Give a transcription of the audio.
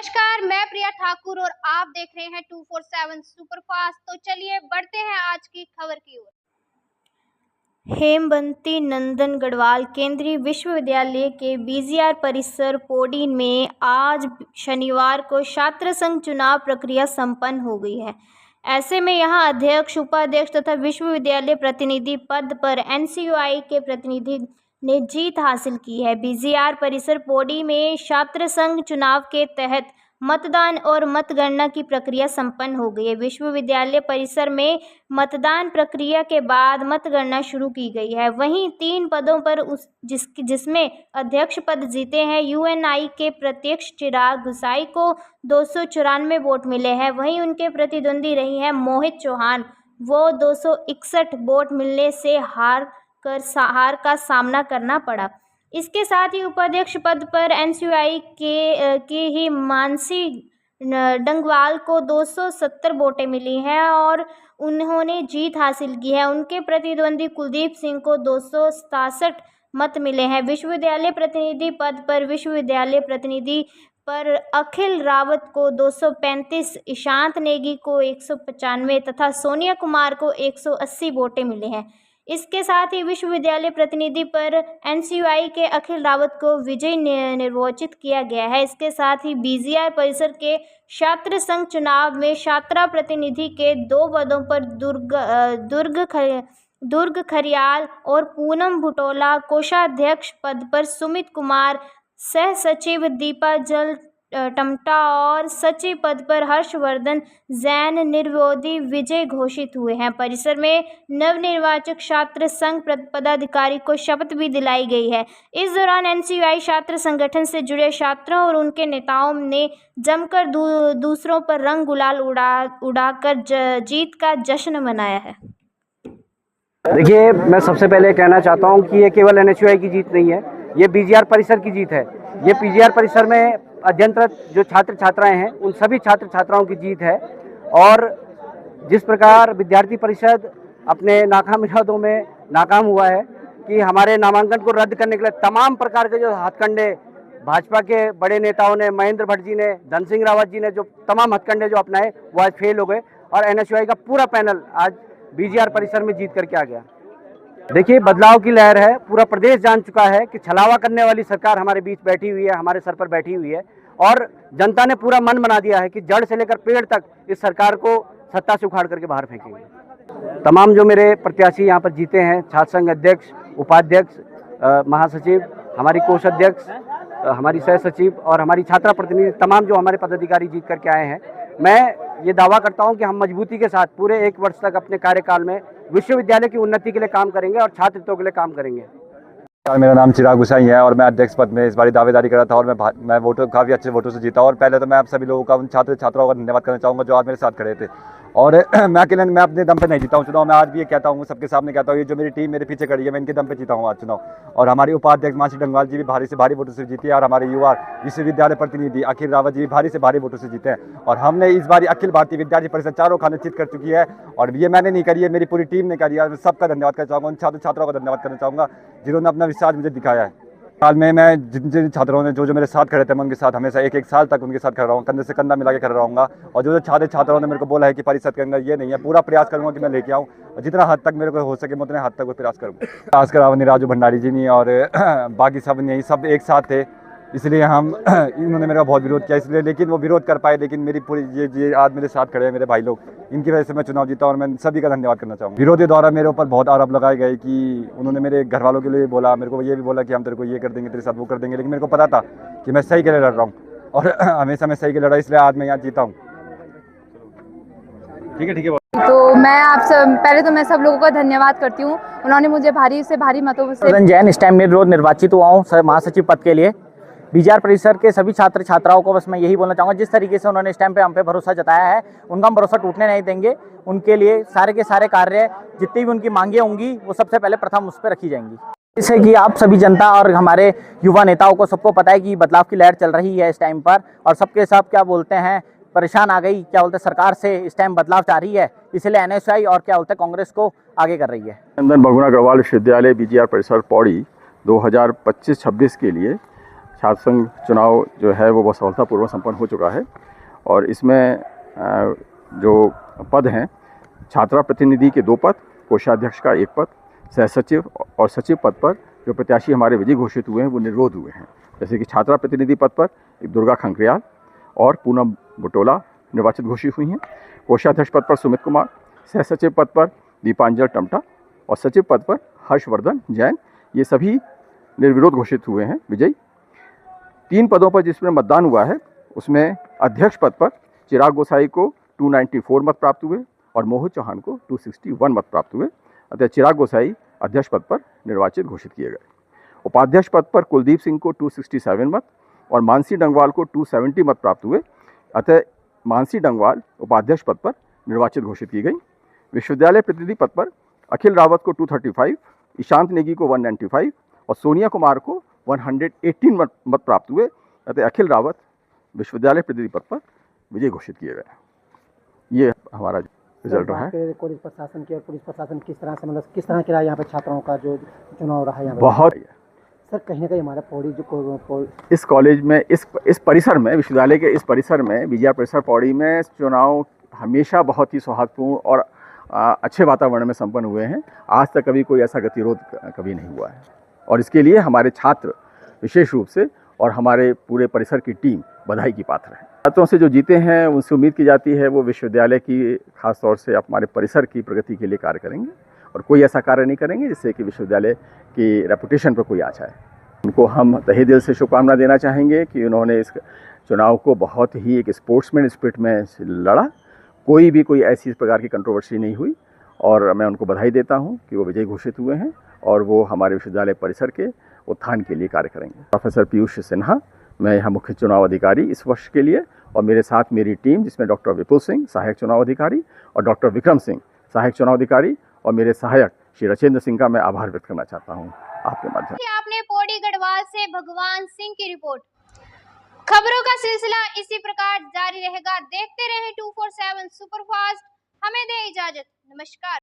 नमस्कार, मैं प्रिया ठाकुर और आप देख रहे हैं 247 सुपरफास्ट। तो चलिए बढ़ते हैं आज की खबर की ओर। हेमवती नंदन गढ़वाल केंद्रीय विश्वविद्यालय के बीजीआर परिसर पौड़ी में आज शनिवार को छात्र संघ चुनाव प्रक्रिया संपन्न हो गई है। ऐसे में यहां अध्यक्ष, उपाध्यक्ष तथा विश्वविद्यालय प्रतिनिधि पद पर एनएसयूआई के प्रतिनिधि ने जीत हासिल की है। बीजीआर परिसर पौड़ी में छात्र संघ चुनाव के तहत मतदान और मतगणना की प्रक्रिया संपन्न हो गई है। विश्वविद्यालय परिसर में मतदान प्रक्रिया के बाद मतगणना शुरू की गई है। वहीं 3 पदों पर जिसमें अध्यक्ष पद जीते हैं यूएनआई के प्रत्यक्ष चिराग घुसाई को 294 वोट मिले हैं। वहीं उनके प्रतिद्वंदी रही हैं मोहित चौहान, वो 261 वोट मिलने से हार का सामना करना पड़ा। इसके साथ ही उपाध्यक्ष पद पर एनएसयूआई के ही मानसी डंगवाल को 270 वोटें मिली हैं और उन्होंने जीत हासिल की है। उनके प्रतिद्वंदी कुलदीप सिंह को 267 मत मिले हैं। विश्वविद्यालय प्रतिनिधि पद पर विश्वविद्यालय प्रतिनिधि पर अखिल रावत को 235, ईशांत नेगी को 195 तथा सोनिया कुमार को 180 वोटें मिले हैं। इसके साथ ही विश्वविद्यालय प्रतिनिधि पर एनएसयूआई के अखिल रावत को विजयी निर्वाचित किया गया है। इसके साथ ही बीजीआर परिसर के छात्र संघ चुनाव में छात्रा प्रतिनिधि के 2 पदों पर दुर्ग खरियाल और पूनम भुटोला, कोषाध्यक्ष पद पर सुमित कुमार, सह सचिव दीपा जल टमटा और सचिव पद पर हर्षवर्धन जैन निर्विरोधी विजय घोषित हुए हैं। परिसर में नवनिर्वाचित छात्र संघ पदाधिकारी को शपथ भी दिलाई गई है। इस दौरान एनएसयूआई छात्र संगठन से जुड़े छात्रों और उनके नेताओं ने जमकर दूसरों पर रंग गुलाल उड़ाकर जीत का जश्न मनाया है। देखिए, मैं सबसे पहले कहना चाहता हूं कि ये केवल एनएसयूआई की जीत नहीं है, ये बीजीआर परिसर की जीत है। ये बीजीआर परिसर में अध्ययनरत जो छात्र छात्राएं हैं उन सभी छात्र छात्राओं की जीत है। और जिस प्रकार विद्यार्थी परिषद अपने नाकाम इरादों में नाकाम हुआ है कि हमारे नामांकन को रद्द करने के लिए तमाम प्रकार के जो हथकंडे भाजपा के बड़े नेताओं ने, महेंद्र भट्ट जी ने, धन सिंह रावत जी ने जो तमाम हथकंडे जो अपनाए वो आज फेल हो गए और एनएसयूआई का पूरा पैनल आज बीजीआर परिसर में जीत करके आ गया। देखिए, बदलाव की लहर है, पूरा प्रदेश जान चुका है कि छलावा करने वाली सरकार हमारे बीच बैठी हुई है, हमारे सर पर बैठी हुई है और जनता ने पूरा मन बना दिया है कि जड़ से लेकर पेड़ तक इस सरकार को सत्ता से उखाड़ करके बाहर फेंकेंगे। तमाम जो मेरे प्रत्याशी यहाँ पर जीते हैं, छात्र संघ अध्यक्ष, उपाध्यक्ष, महासचिव, हमारी कोषाध्यक्ष, हमारी सह सचिव और हमारी छात्रा प्रतिनिधि, तमाम जो हमारे पदाधिकारी जीत करके आए हैं, मैं ये दावा करता हूं कि हम मजबूती के साथ पूरे 1 वर्ष तक अपने कार्यकाल में विश्वविद्यालय की उन्नति के लिए काम करेंगे और छात्र हितों के लिए काम करेंगे। मेरा नाम चिराग घुसाई है और मैं अध्यक्ष पद में इस बार दावेदारी कर रहा था और मैं वोटों काफ़ी अच्छे वोटों से जीता। और पहले तो मैं आप सभी लोगों का, उन छात्र छात्राओं का धन्यवाद करना चाहूँगा जो आज मेरे साथ खड़े थे। और मैं अकेले, मैं अपने दम पे नहीं जीता हूँ चुनाव। मैं आज भी ये कहता हूँ, सबके सामने कहता हूँ, ये जो मेरी टीम मेरे पीछे खड़ी है, मैं इनके दम पे जीता हूँ आज चुनाव। और हमारी उपाध्यक्ष मानसी डंगवाल जी भी भारी से भारी वोटों से जीती है और हमारे युवा विश्वविद्यालय प्रतिनिधि अखिल रावत जी भी भारी से भारी वोटों से जीते हैं। और हमने इस बार अखिल भारतीय विद्यार्थी परिषद 4 खाने चित कर चुकी है और ये मैंने नहीं करी है, मेरी पूरी टीम ने करी है। मैं सबका धन्यवाद करना चाहूँगा, उन छात्र छात्राओं का धन्यवाद करना चाहूँगा जिन्होंने अपना विश्वास मुझे दिखाया है। साल में मैं जिन छात्रों ने जो मेरे साथ खड़े थे, मैं उनके साथ हमेशा 1 साल तक उनके साथ खड़ा रहूँगा, कंधे से कंधा मिला के खड़ा रहूँगा। और जो छात्र छात्राओं ने मेरे को बोला है कि परिषद के अंदर ये नहीं है, पूरा प्रयास करूँगा कि मैं लेके आऊँ और जितना हद तक मेरे को हो सके मैं उतने हद तक वो प्रयास करूँगा। खासकर अवनी राजू भंडारी जी नहीं और बाकी सब नहीं, सब एक साथ थे, इसलिए इन्होंने मेरा बहुत विरोध किया, इसलिए लेकिन वो विरोध कर पाए। लेकिन मेरी पूरी ये आज मेरे साथ खड़े हैं मेरे भाई लोग, इनकी वजह से मैं चुनाव जीता और मैं सभी का धन्यवाद करना चाहूँगा। विरोधी द्वारा मेरे ऊपर बहुत आरोप लगाए गए कि उन्होंने मेरे घर वालों के लिए बोला, मेरे को ये भी बोला कि हम तेरे को ये कर देंगे, तेरे साथ वो कर देंगे। लेकिन मेरे को पता था कि मैं सही के लिए लड़ रहा हूँ और हमेशा मैं सही के लिए लड़ा, इसलिए आज मैं यहाँ जीता हूँ। ठीक है। तो मैं पहले तो मैं सब लोगों का धन्यवाद करती हूँ, उन्होंने मुझे भारी से भारी मतों से जैन इस टाइम मेरे रोज निर्वाचित हुआ हूँ महासचिव पद के लिए। बीजीआर परिसर के सभी छात्र छात्राओं को बस मैं यही बोलना चाहूँगा, जिस तरीके से उन्होंने इस टाइम पे हम पे भरोसा जताया है, उनका हम भरोसा टूटने नहीं देंगे। उनके लिए सारे के सारे कार्य, जितनी भी उनकी मांगे होंगी, वो सबसे पहले प्रथम उस पर रखी जाएंगी। जैसे कि आप सभी जनता और हमारे युवा नेताओं को सबको पता है कि बदलाव की लहर चल रही है इस टाइम पर और सबके सब क्या बोलते हैं, परेशान आ गई, क्या बोलते हैं, सरकार से इस टाइम बदलाव चाह रही है, इसलिए एनएसयूआई और क्या बोलते हैं कांग्रेस को आगे कर रही है। नंदन बहुगुणा गढ़वाल विश्वविद्यालय बीजीआर परिसर पौड़ी 2025-26 के लिए छात्र संघ चुनाव जो है वो बहुत सफलतापूर्वक संपन्न हो चुका है और इसमें जो पद हैं, छात्रा प्रतिनिधि के 2 पद, कोषाध्यक्ष का 1 पद, सह सचिव और सचिव पद पर जो प्रत्याशी हमारे विजयी घोषित हुए हैं वो निर्विरोध हुए हैं। जैसे कि छात्रा प्रतिनिधि पद पर दुर्गा खंकरियाल और पूनम बुटोला निर्वाचित घोषित हुई हैं। कोषाध्यक्ष पद पर सुमित कुमार, सह सचिव पद पर दीपांजल टमटा और सचिव पद पर हर्षवर्धन जैन, ये सभी निर्विरोध घोषित हुए हैं विजयी। 3 पदों पर जिसमें मतदान हुआ है उसमें अध्यक्ष पद पर चिराग गोसाई को 294 मत प्राप्त हुए और मोहित चौहान को 261 मत प्राप्त हुए। अतः चिराग गोसाई अध्यक्ष पद पर निर्वाचित घोषित किए गए। उपाध्यक्ष पद पर कुलदीप सिंह को 267 मत और मानसी डंगवाल को 270 मत प्राप्त हुए। अतः मानसी डंगवाल उपाध्यक्ष पद पर निर्वाचित घोषित की गई। विश्वविद्यालय प्रतिनिधि पद पर अखिल रावत को 235, ईशांत नेगी को 195 और सोनिया कुमार को 118 मत प्राप्त हुए। अतः अखिल रावत विश्वविद्यालय प्रतिनिधि पद पर विजय घोषित किए गए। ये हमारा रिजल्ट रहा है। कॉलेज प्रशासन की और पुलिस प्रशासन किस तरह से, मतलब किस तरह के रहा यहाँ पे छात्राओं का जो चुनाव रहा है यहाँ पे? बहुत सर, कहीं ना कहीं हमारा पौड़ी जो इस कॉलेज में इस परिसर में, विश्वविद्यालय के इस परिसर में, बीजीआर परिसर पौड़ी में चुनाव हमेशा बहुत ही सौहार्दपूर्ण और अच्छे वातावरण में संपन्न हुए हैं। आज तक कभी कोई ऐसा गतिरोध कभी नहीं हुआ है और इसके लिए हमारे छात्र विशेष रूप से और हमारे पूरे परिसर की टीम बधाई की पात्र है। छात्रों से जो जीते हैं उनसे उम्मीद की जाती है वो विश्वविद्यालय की, खास तौर से हमारे परिसर की प्रगति के लिए कार्य करेंगे और कोई ऐसा कार्य नहीं करेंगे जिससे कि विश्वविद्यालय की रेपुटेशन पर कोई आ जाए। उनको हम तहे दिल से शुभकामना देना चाहेंगे कि उन्होंने इस चुनाव को बहुत ही एक स्पोर्ट्समैन स्पिरिट में लड़ा। कोई ऐसी प्रकार की कंट्रोवर्सी नहीं हुई और मैं उनको बधाई देता हूं कि वो विजयी घोषित हुए हैं और वो हमारे विश्वविद्यालय परिसर के उत्थान के लिए कार्य करेंगे। प्रोफेसर पीयूष सिन्हा, मैं यहाँ मुख्य चुनाव अधिकारी इस वर्ष के लिए, और मेरे साथ मेरी टीम जिसमें डॉक्टर विपुल सिंह सहायक चुनाव अधिकारी और डॉक्टर विक्रम सिंह सहायक चुनाव अधिकारी और मेरे सहायक श्री रचेंद्र सिंह का मैं आभार व्यक्त करना चाहता हूँ आपके माध्यम से। आपने पौड़ी गढ़वाल से भगवान सिंह की रिपोर्ट। खबरों का सिलसिला इसी प्रकार जारी रहेगा। देखते रहें 247 सुपरफास्ट। हमें दे इजाजत। नमस्कार।